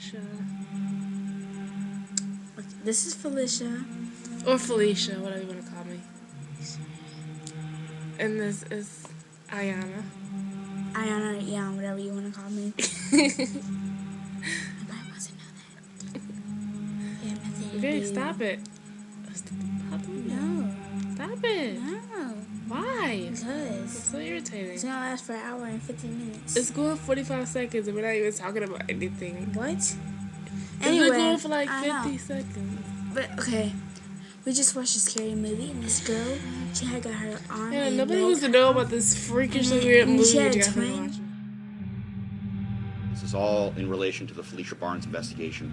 Phylicia. This is Phylicia. Or Phylicia, whatever you want to call me. And this is Ayana. Ayana or Ian, whatever you want to call me. Nobody wants to know that. You have nothing to Okay, do. stop it. No. Stop it. No. Why? Because. It's so irritating. It's going to last for an hour and 15 minutes. It's going 45 seconds and we're not even talking about anything. What? It's Anyway, been going for like 50 seconds. But, okay. We just watched a scary movie, and this girl, she had got her arm. Yeah, and nobody leg wants to cut know off. about this freakishly weird movie she had you a guys are twin. watching. This is all in relation to the Phylicia Barnes investigation.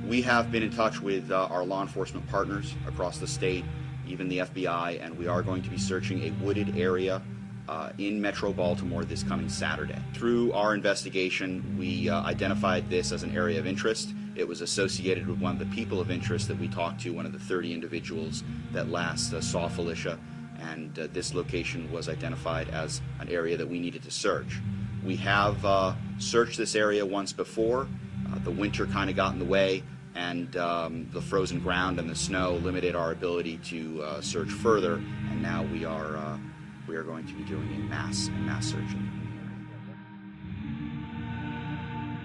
We have been in touch with our law enforcement partners across the state, even the FBI, and we are going to be searching a wooded area in Metro Baltimore this coming Saturday. Through our investigation, we identified this as an area of interest. It was associated with one of the people of interest that we talked to, one of the 30 individuals that last saw Phylicia, and this location was identified as an area that we needed to search. We have searched this area once before. The winter kind of got in the way, and the frozen ground and the snow limited our ability to search further, and now we are going to be doing a mass searching.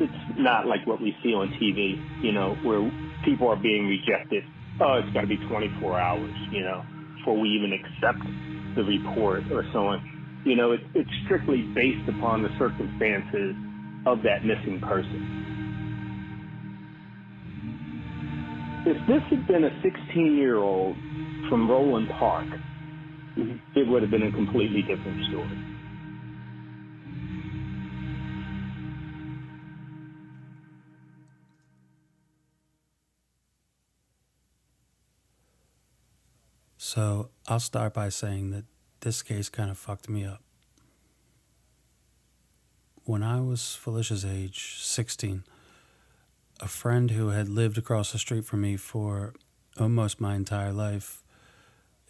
It's not like what we see on TV, where people are being rejected. Oh, it's got to be 24 hours, before we even accept the report or so on. It's strictly based upon the circumstances of that missing person. If this had been a 16-year-old from Roland Park, it would have been a completely different story. So I'll start by saying that this case kind of fucked me up. When I was Phylicia's age, 16, a friend who had lived across the street from me for almost my entire life,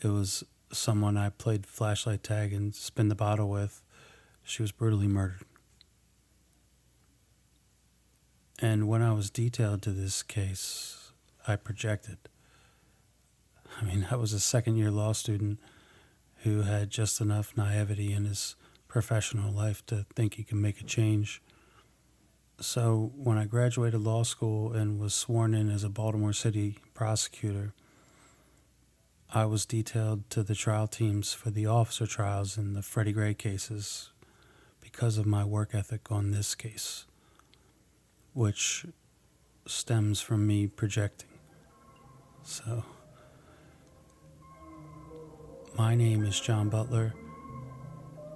it was someone I played flashlight tag and spin the bottle with. She was brutally murdered. And when I was detailed to this case, I projected. I was a second-year law student who had just enough naivety in his professional life to think he can make a change. So when I graduated law school and was sworn in as a Baltimore City prosecutor, I was detailed to the trial teams for the officer trials in the Freddie Gray cases because of my work ethic on this case, which stems from me projecting. So, my name is John Butler,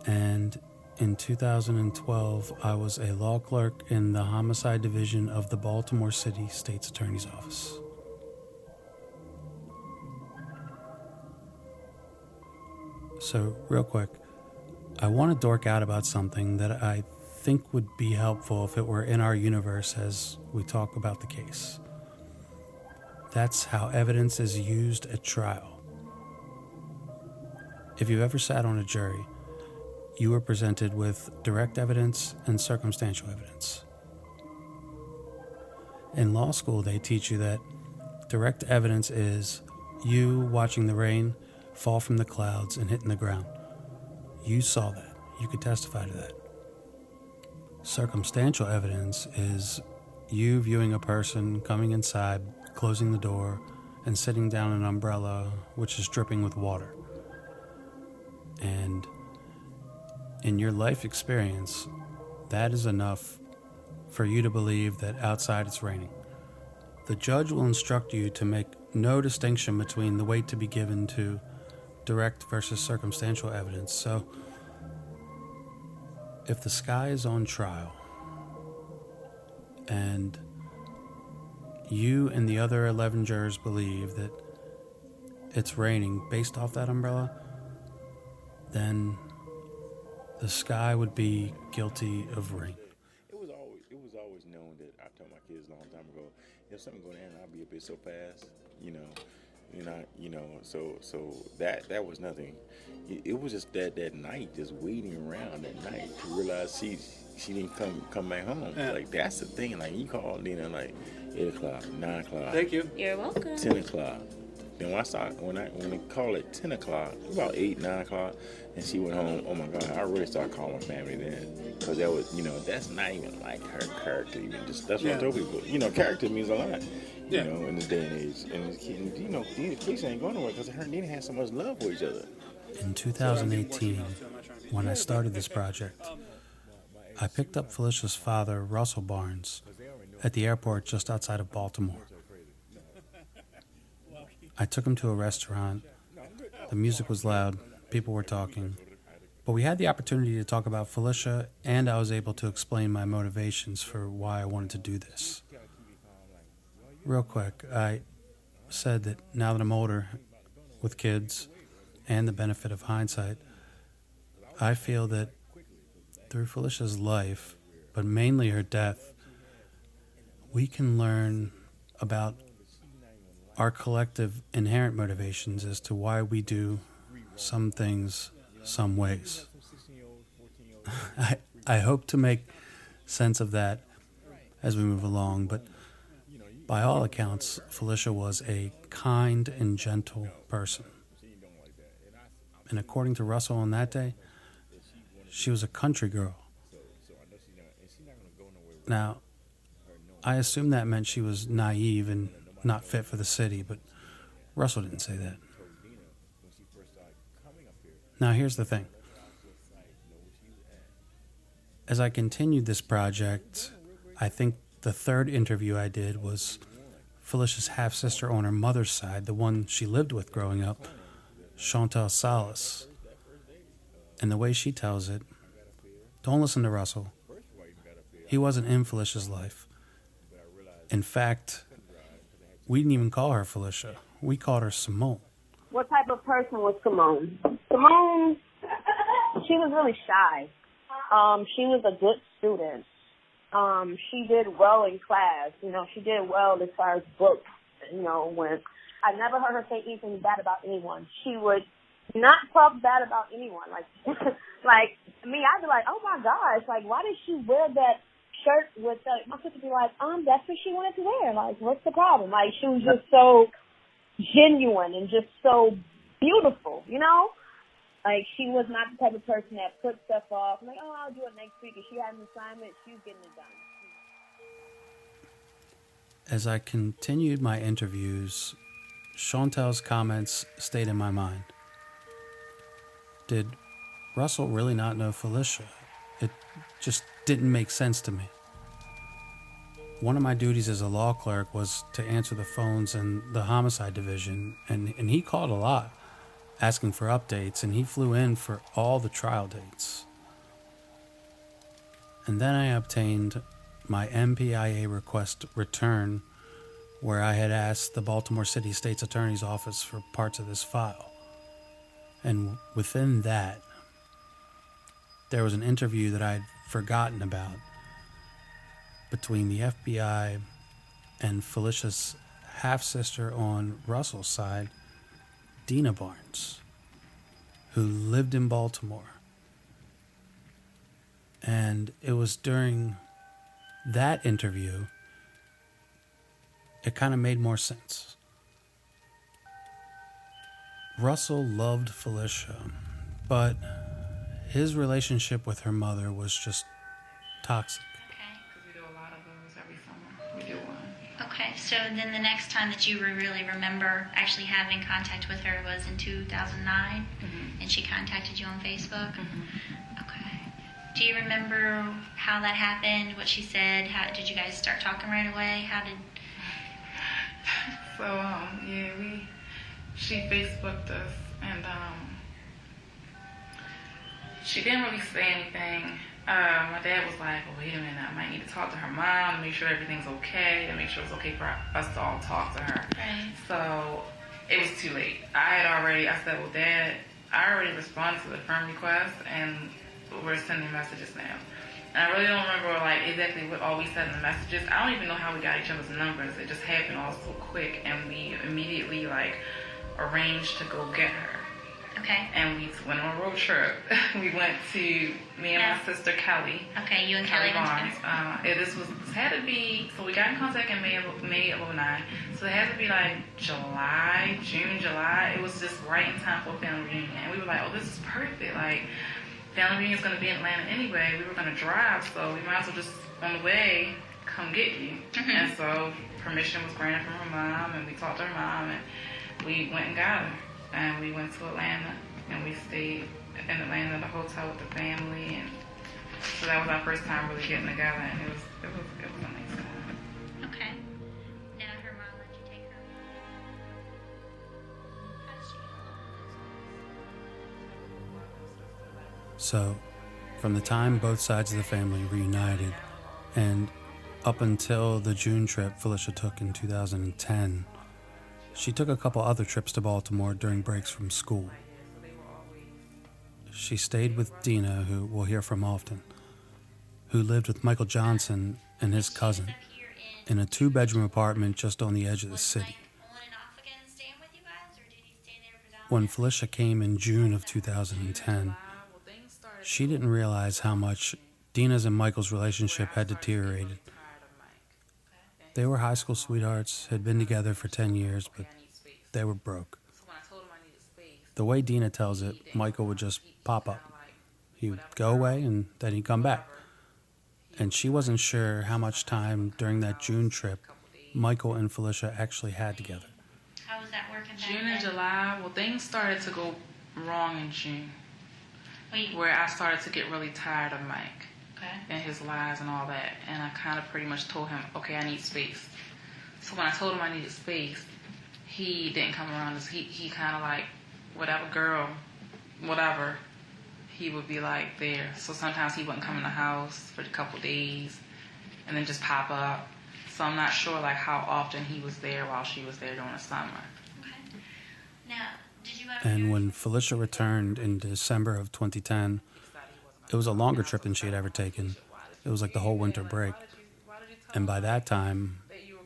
and in 2012, I was a law clerk in the homicide division of the Baltimore City State's Attorney's Office. So, real quick, I want to dork out about something that I think would be helpful if it were in our universe as we talk about the case. That's how evidence is used at trial. If you've ever sat on a jury, you are presented with direct evidence and circumstantial evidence. In law school, they teach you that direct evidence is you watching the rain fall from the clouds and hitting the ground. You saw that. You could testify to that. Circumstantial evidence is you viewing a person coming inside, closing the door, and sitting down an umbrella which is dripping with water. And in your life experience, that is enough for you to believe that outside it's raining. The judge will instruct you to make no distinction between the weight to be given to direct versus circumstantial evidence. So, if the sky is on trial and you and the other 11 jurors believe that it's raining based off that umbrella, then the sky would be guilty of rain. It was always known that I told my kids a long time ago, if something go down, I'll be a bit so fast, so that was nothing. It was just that night, just waiting around that night to realize she didn't come back home. Yeah. Like, that's the thing. Like, you call Dina like 8 o'clock, 9 o'clock. Thank you. You're welcome. 10 o'clock. Then when they call it 10 o'clock, about 8, 9 o'clock, and she went home, oh my God, I really started calling my family then. Because that was, that's not even like her character. That's what I told people. Character means a lot. Yeah. In this day and age. And the police ain't going nowhere because her and Dina had so much love for each other. In 2018, when I started this project, I picked up Phylicia's father, Russell Barnes, at the airport just outside of Baltimore. I took him to a restaurant. The music was loud, people were talking, but we had the opportunity to talk about Phylicia, and I was able to explain my motivations for why I wanted to do this. Real quick, I said that now that I'm older, with kids, and the benefit of hindsight, I feel that through Phylicia's life, but mainly her death, we can learn about our collective inherent motivations as to why we do some things some ways. I hope to make sense of that as we move along, but by all accounts, Phylicia was a kind and gentle person. And according to Russell on that day, she was a country girl. Now, I assume that meant she was naive and not fit for the city, but Russell didn't say that. Now, here's the thing. As I continued this project, I think the third interview I did was Phylicia's half-sister on her mother's side, the one she lived with growing up, Chantal Salas. And the way she tells it, don't listen to Russell. He wasn't in Phylicia's life. In fact, we didn't even call her Phylicia. We called her Simone. What type of person was Simone? Simone, she was really shy. She was a good student. She did well in class. She did well as far as books. When I never heard her say anything bad about anyone. She would not talk bad about anyone. Like me, I'd be like, oh my gosh, like why did she wear that shirt with the? My sister would be like, that's what she wanted to wear. Like, what's the problem? Like, she was just so genuine and just so beautiful, Like, she was not the type of person that put stuff off. Like, I'll do it next week. If she had an assignment, she was getting it done. As I continued my interviews, Chantal's comments stayed in my mind. Did Russell really not know Phylicia? It just didn't make sense to me. One of my duties as a law clerk was to answer the phones in the homicide division, and he called a lot, asking for updates, and he flew in for all the trial dates. And then I obtained my MPIA request return, where I had asked the Baltimore City State's Attorney's Office for parts of this file. And within that, there was an interview that I'd forgotten about between the FBI and Phylicia's half-sister on Russell's side, Dina Barnes, who lived in Baltimore. And it was during that interview, it kind of made more sense. Russell loved Phylicia, but his relationship with her mother was just toxic. We do a lot of those every summer. We do one. Okay, so then the next time that you really remember actually having contact with her was in 2009, and she contacted you on Facebook? Okay. Do you remember how that happened, what she said? How did you guys start talking right away? How did... So, she Facebooked us, and she didn't really say anything. My dad was like, well, wait a minute, I might need to talk to her mom to make sure everything's okay, to make sure it's okay for us to all talk to her. Right. So it was too late. I said, well, Dad, I already responded to the friend request, and we're sending messages now. And I really don't remember exactly what all we said in the messages. I don't even know how we got each other's numbers. It just happened all so quick, and we immediately arranged to go get her. Okay. And we went on a road trip. We went to me and my sister Kelly. Okay, you and Kelly went Barnes. together. This had to be, so we got in contact in May of 09. So it had to be like June, July. It was just right in time for a family reunion. And we were like, oh, this is perfect. Like, family reunion is going to be in Atlanta anyway. We were going to drive, so we might as well just, on the way, come get you. Mm-hmm. And so permission was granted from her mom, and we talked to her mom, and we went and got her. And we went to Atlanta, and we stayed in Atlanta at the hotel with the family, and so that was our first time really getting together, and it was amazing. Okay. Now her mom let you take her. How did she get So, from the time both sides of the family reunited and up until the June trip Phylicia took in 2010, she took a couple other trips to Baltimore during breaks from school. She stayed with Dina, who we'll hear from often, who lived with Michael Johnson and his cousin in a 2-bedroom apartment just on the edge of the city. When Phylicia came in June of 2010, she didn't realize how much Dina's and Michael's relationship had deteriorated. They were high school sweethearts, had been together for 10 years, but they were broke. The way Dina tells it, Michael would just pop up. He would go away and then he'd come back. And she wasn't sure how much time during that June trip Michael and Phylicia actually had together. How was that working back June and then? July, well, things started to go wrong in June, Wait, where I started to get really tired of Mike. okay. And his lies and all that. And I kind of pretty much told him, okay, I need space. So when I told him I needed space, he didn't come around. He kind of like, whatever girl, whatever, he would be like there. So sometimes he wouldn't come in the house for a couple days and then just pop up. So I'm not sure like how often he was there while she was there during the summer. Okay. Now, did you ever... And when Phylicia returned in December of 2010, it was a longer trip than she had ever taken. It was like the whole winter break. And by that time,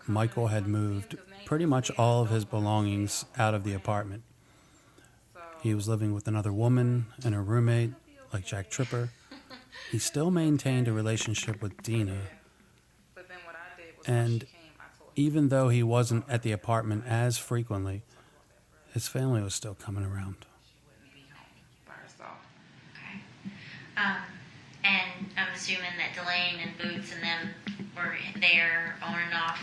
Michael had moved pretty much all of his belongings out of the apartment. He was living with another woman and a roommate, like Jack Tripper. He still maintained a relationship with Dina. And even though he wasn't at the apartment as frequently, his family was still coming around. And I'm assuming that Delane and Boots and them were there on and off.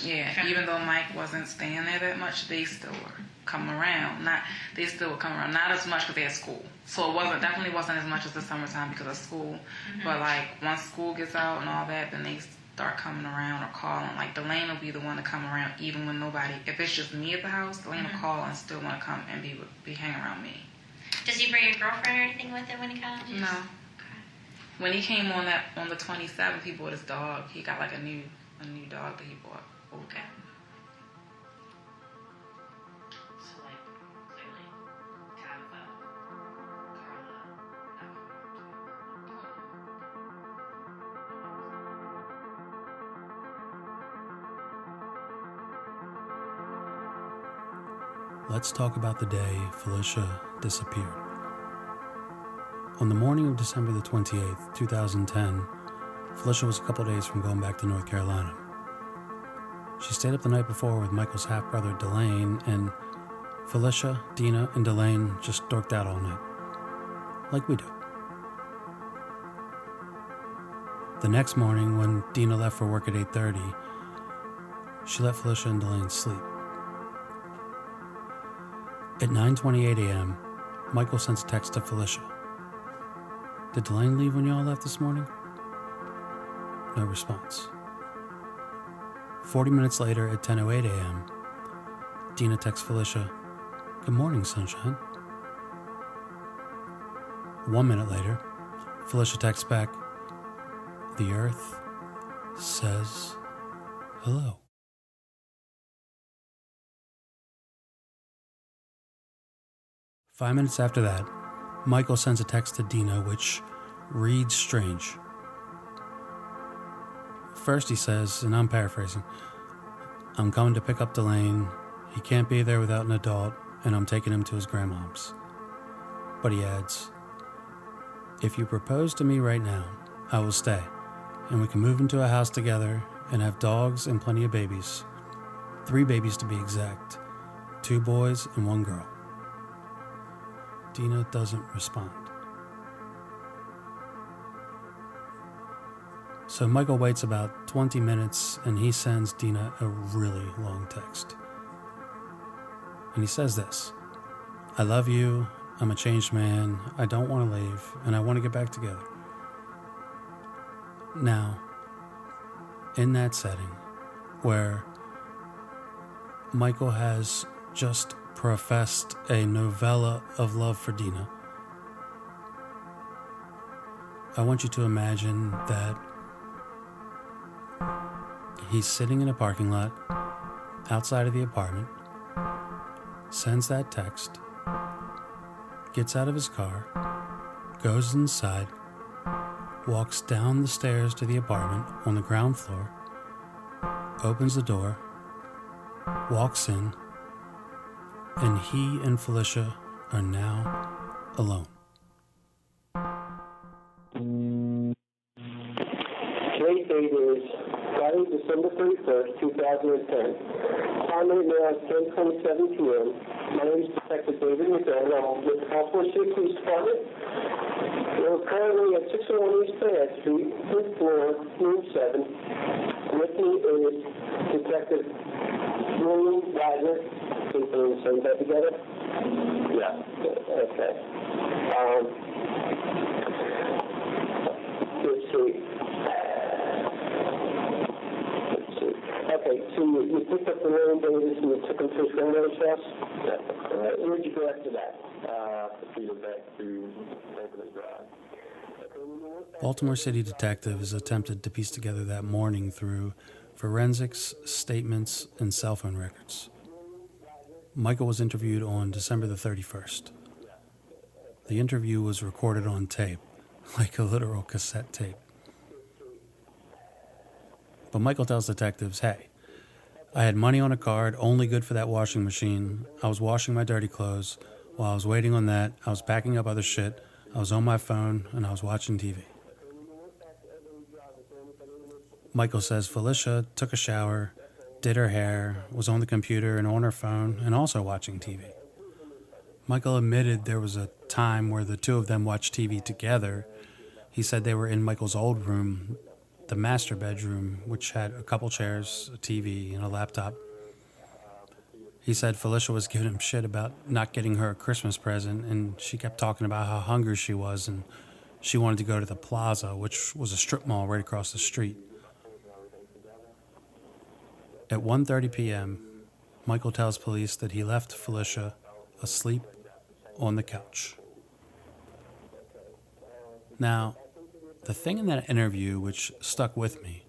Yeah, even though Mike wasn't staying there that much, they still were coming around. They still would come around. Not as much because they had school. So it definitely wasn't as much as the summertime because of school. Mm-hmm. But like once school gets out and all that, then they start coming around or calling. Like Delane will be the one to come around even when nobody. If it's just me at the house, Delane will call and still want to come and be hanging around me. Does he bring a girlfriend or anything with him when he comes? No. Okay. When he came on the 27th, he bought his dog. He got like a new dog that he bought. Okay. So like clearly Tabitha, Carla. Let's talk about the day Phylicia disappeared. On the morning of December the 28th, 2010, Phylicia was a couple days from going back to North Carolina. She stayed up the night before with Michael's half-brother Delane, and Phylicia, Dina, and Delane just dorked out all night. Like we do. The next morning, when Dina left for work at 8:30, she let Phylicia and Delane sleep. At 9:28 a.m., Michael sends a text to Phylicia. Did Delane leave when y'all left this morning? No response. 40 minutes later at 10:08 a.m., Dina texts Phylicia, "Good morning, sunshine." 1 minute later, Phylicia texts back, "The earth says hello." Five minutes after that, Michael sends a text to Dina which reads strange. First he says, and I'm paraphrasing, "I'm coming to pick up Delane. He can't be there without an adult, and I'm taking him to his grandmom's." But he adds, "If you propose to me right now, I will stay, and we can move into a house together and have dogs and plenty of babies. 3 babies to be exact, 2 boys and 1 girl." Dina doesn't respond. So Michael waits about 20 minutes and he sends Dina a really long text. And he says this: "I love you, I'm a changed man, I don't want to leave, and I want to get back together." Now, in that setting, where Michael has just professed a novella of love for Dina, I want you to imagine that he's sitting in a parking lot outside of the apartment, sends that text, gets out of his car, goes inside, walks down the stairs to the apartment on the ground floor, opens the door, walks in, and he and Phylicia are now alone. Today's date is Friday, December 31st, 2010. Time right now is 10:27 p.m. My name is Detective David McDonald. I'm with the Baltimore City Police Department. We're currently at 601 East Fayette Street, 5th floor, room 7. With me is Detective William Wagner. Think we're in the same bed together? Yeah. Okay. Let's see. Okay, so you picked up the William Davis and you took him to his grandmother's house? Yeah. Where'd you go after that? Back to Franklin Drive. Baltimore City detectives attempted to piece together that morning through forensics, statements, and cell phone records. Michael was interviewed on December the 31st. The interview was recorded on tape, like a literal cassette tape. But Michael tells detectives, "Hey, I had money on a card, only good for that washing machine. I was washing my dirty clothes. While I was waiting on that, I was packing up other shit. I was on my phone, and I was watching TV." Michael says Phylicia took a shower, did her hair, was on the computer and on her phone, and also watching TV. Michael admitted there was a time where the two of them watched TV together. He said they were in Michael's old room, the master bedroom, which had a couple chairs, a TV, and a laptop. He said Phylicia was giving him shit about not getting her a Christmas present, and she kept talking about how hungry she was, and she wanted to go to the Plaza, which was a strip mall right across the street. At 1:30 p.m., Michael tells police that he left Phylicia asleep on the couch. Now, the thing in that interview which stuck with me,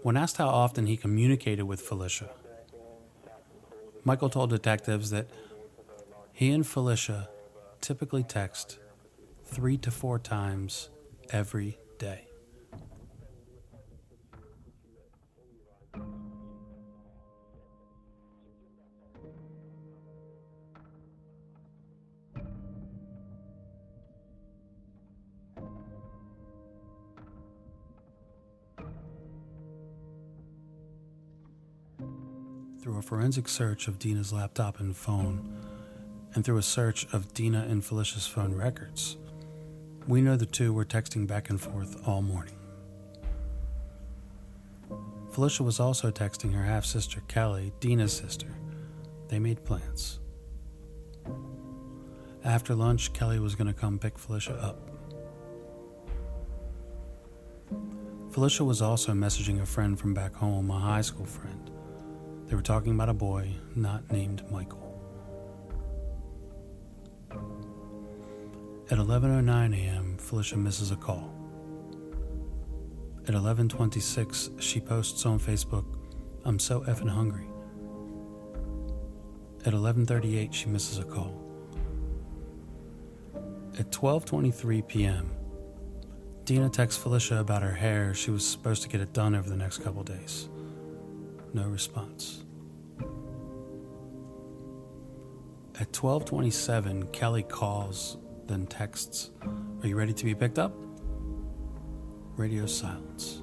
when asked how often he communicated with Phylicia, Michael told detectives that he and Phylicia typically text 3 to 4 times every day. Through a forensic search of Dina's laptop and phone, and through a search of Dina and Phylicia's phone records, we know the two were texting back and forth all morning. Phylicia was also texting her half-sister Kelly, Dina's sister. They made plans. After lunch, Kelly was going to come pick Phylicia up. Phylicia was also messaging a friend from back home, a high school friend. They were talking about a boy not named Michael. At 11:09 a.m., Phylicia misses a call. At 11:26, she posts on Facebook, "I'm so effing hungry." At 11:38, she misses a call. At 12:23 p.m., Dina texts Phylicia about her hair. She was supposed to get it done over the next couple days. No response. At 12:27, Kelly calls then texts, "Are you ready to be picked up?" Radio silence.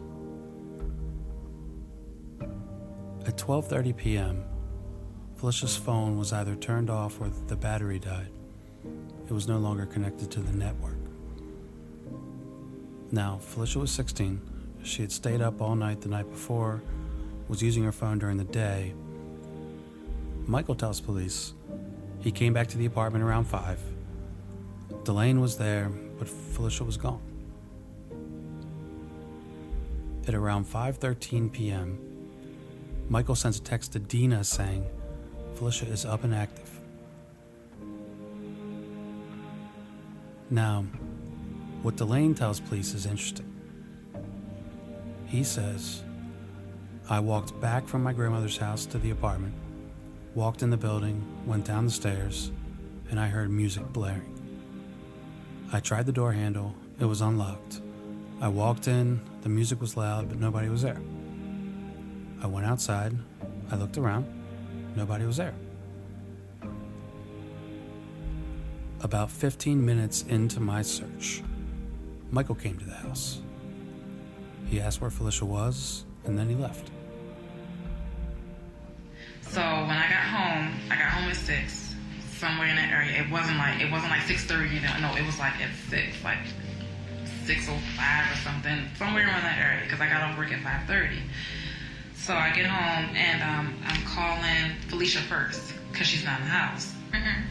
At 12:30 p.m., Phylicia's phone was either turned off or the battery died. It was no longer connected to the network. Now, Phylicia was 16. She had stayed up all night the night before, was using her phone during the day. Michael tells police he came back to the apartment around 5. Delane was there, but Phylicia was gone. At around 5:13 p.m., Michael sends a text to Dina saying, "Phylicia is up and active." Now, what Delane tells police is interesting. He says, "I walked back from my grandmother's house to the apartment, walked in the building, went down the stairs, and I heard music blaring. I tried the door handle, it was unlocked. I walked in, the music was loud, but nobody was there. I went outside, I looked around, nobody was there. About 15 minutes into my search, Michael came to the house. He asked where Phylicia was, and then he left." So when I got home at 6, somewhere in that area. It wasn't like 6:30. No, it was like at 6, like 6:05 or something, somewhere around that area. Because I got off work at 5:30. So I get home and I'm calling Phylicia first because she's not in the house. Mm-hmm.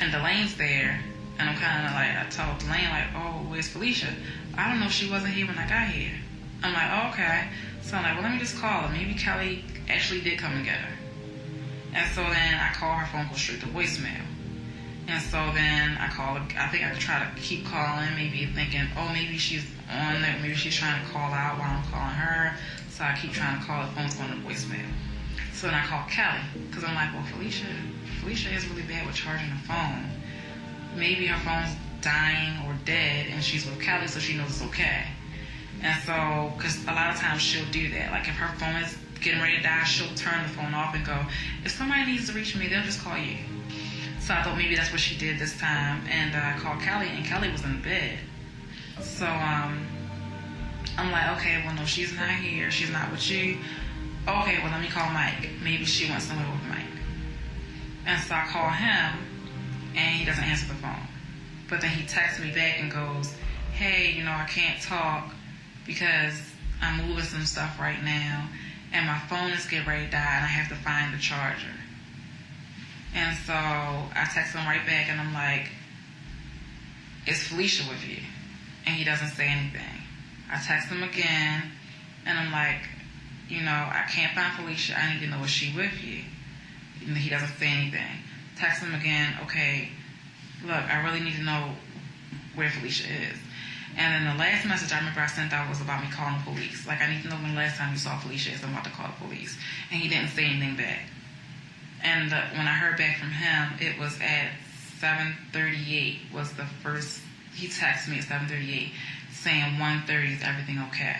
And Delane's there, and I'm kind of like, I told Delane like, "Oh, where's Phylicia?" "I don't know, she wasn't here when I got here." I'm like, "Oh, okay." So I'm like, "Well, let me just call her. Maybe Kelly actually did come and get her." And so then I call her phone, goes straight to voicemail. And so then I call her. I think I could try to keep calling, maybe thinking, oh, maybe she's on there, maybe she's trying to call out while I'm calling her. So I keep trying to call, the phone's going to voicemail. So then I call Kelly, because I'm like, well, Phylicia is really bad with charging her phone. Maybe her phone's dying or dead, and she's with Kelly, so she knows it's okay. And so, because a lot of times she'll do that. Like if her phone is getting ready to die, she'll turn the phone off and go, if somebody needs to reach me, they'll just call you. So I thought maybe that's what she did this time. And I called Kelly, and Kelly was in bed. So I'm like, okay, well, no, she's not here. She's not with you. Okay, well, let me call Mike. Maybe she went somewhere with Mike. And so I call him, and he doesn't answer the phone. But then he texts me back and goes, hey, I can't talk because I'm moving some stuff right now, and my phone is getting ready to die, and I have to find the charger. And so I text him right back, and I'm like, is Phylicia with you? And he doesn't say anything. I text him again, and I'm like, I can't find Phylicia. I need to know, is she with you? And he doesn't say anything. Text him again, okay, look, I really need to know where Phylicia is. And then the last message I remember I sent out was about me calling the police. Like, I need to know when the last time you saw Phylicia is. I'm about to call the police. And he didn't say anything back. And when I heard back from him, it was at 7:38 was the first. He texted me at 7:38 saying 1:30, is everything okay?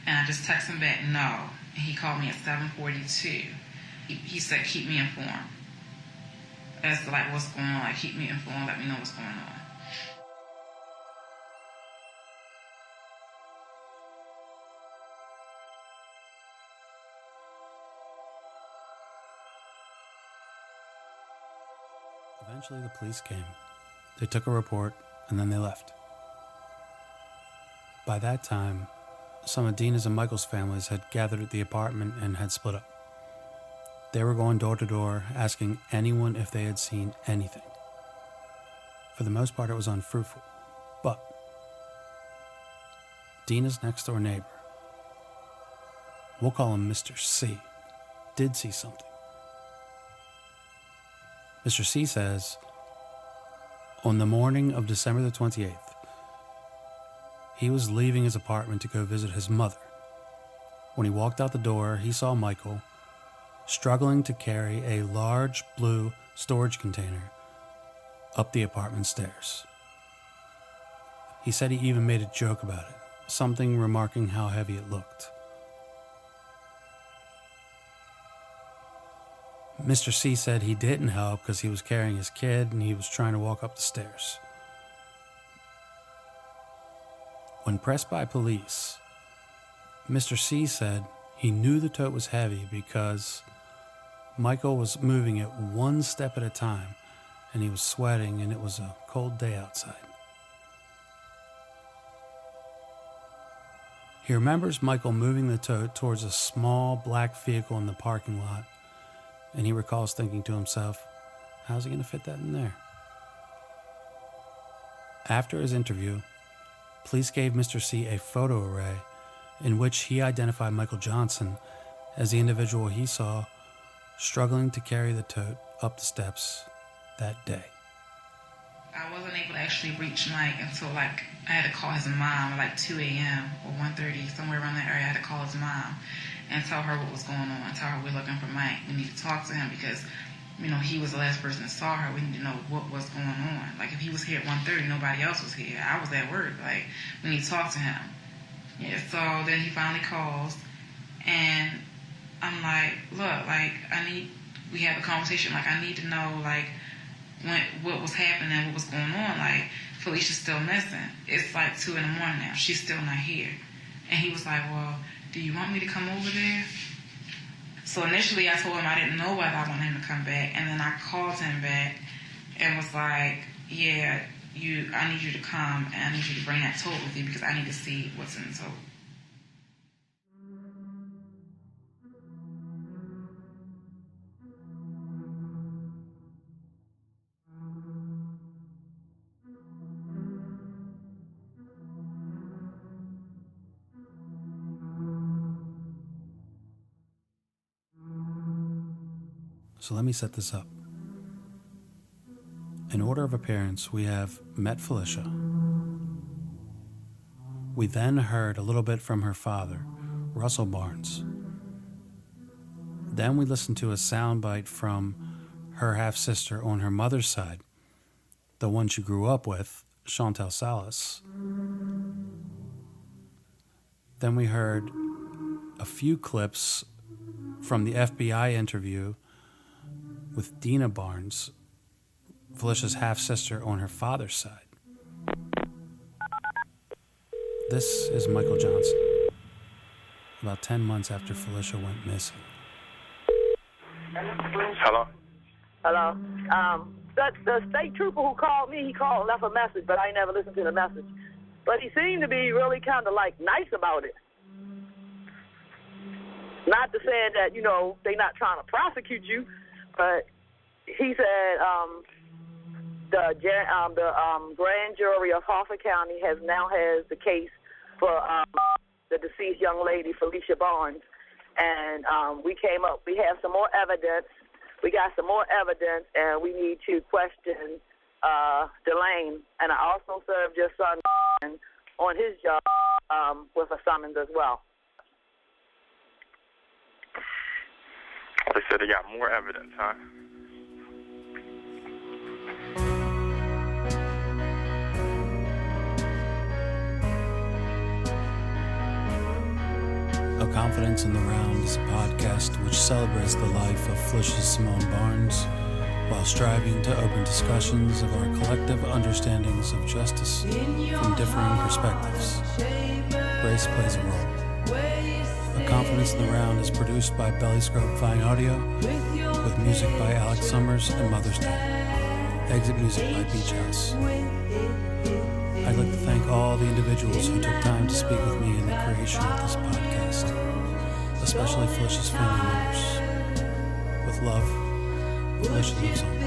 And I just texted him back, no. And he called me at 7:42. He said, keep me informed. As to like what's going on, like keep me informed, let me know what's going on. Eventually the police came. They took a report, and then they left. By that time, some of Dina's and Michael's families had gathered at the apartment and had split up. They were going door to door, asking anyone if they had seen anything. For the most part, it was unfruitful. But Dina's next-door neighbor, we'll call him Mr. C, did see something. Mr. C says, on the morning of December the 28th, he was leaving his apartment to go visit his mother. When he walked out the door, he saw Michael struggling to carry a large blue storage container up the apartment stairs. He said he even made a joke about it, something remarking how heavy it looked. Mr. C said he didn't help because he was carrying his kid and he was trying to walk up the stairs. When pressed by police, Mr. C said he knew the tote was heavy because Michael was moving it one step at a time, and he was sweating, and it was a cold day outside. He remembers Michael moving the tote towards a small black vehicle in the parking lot, and he recalls thinking to himself, how's he going to fit that in there? After his interview, police gave Mr. C a photo array in which he identified Michael Johnson as the individual he saw struggling to carry the tote up the steps that day. I wasn't able to actually reach Mike until I had to call his mom at 2 a.m. or 1:30, somewhere around that area. I had to call his mom and tell her what was going on, tell her we're looking for Mike. We need to talk to him because, he was the last person that saw her. We need to know what was going on. If he was here at 1:30, nobody else was here. I was at work. We need to talk to him. Yeah, so then he finally calls, and I'm like, look, we have a conversation. I need to know, what was happening, what was going on. Phylicia's still missing. It's 2 in the morning now. She's still not here. And he was like, well, do you want me to come over there? So initially I told him I didn't know whether I wanted him to come back. And then I called him back and was like, yeah, I need you to come, and I need you to bring that tote with you because I need to see what's in the tote. So let me set this up. In order of appearance, we have met Phylicia. We then heard a little bit from her father, Russell Barnes. Then we listened to a soundbite from her half-sister on her mother's side, the one she grew up with, Chantel Salas. Then we heard a few clips from the FBI interview with Dina Barnes, Phylicia's half-sister on her father's side. This is Michael Johnson, about 10 months after Phylicia went missing. Hello? Hello. The state trooper who called me, he called and left a message, but I never listened to the message. But he seemed to be really kind of nice about it. Not to say that, they're not trying to prosecute you, but he said the grand jury of Harford County has the case for the deceased young lady, Phylicia Barnes. And we have some more evidence. We got some more evidence, and we need to question Delane. And I also served your son on his job with a summons as well. They said they got more evidence, huh? A Confidence in the Round is a podcast which celebrates the life of Phylicia Simone Barnes while striving to open discussions of our collective understandings of justice from differing perspectives. Race plays a role. A Confidence in the Round is produced by Bellyscope Fine Audio with music by Alex Summers and Mother's Day. Exit music by Beach House. I'd like to thank all the individuals who took time to speak with me in the creation of this podcast, especially Phylicia's family members. With love, Phylicia lives on.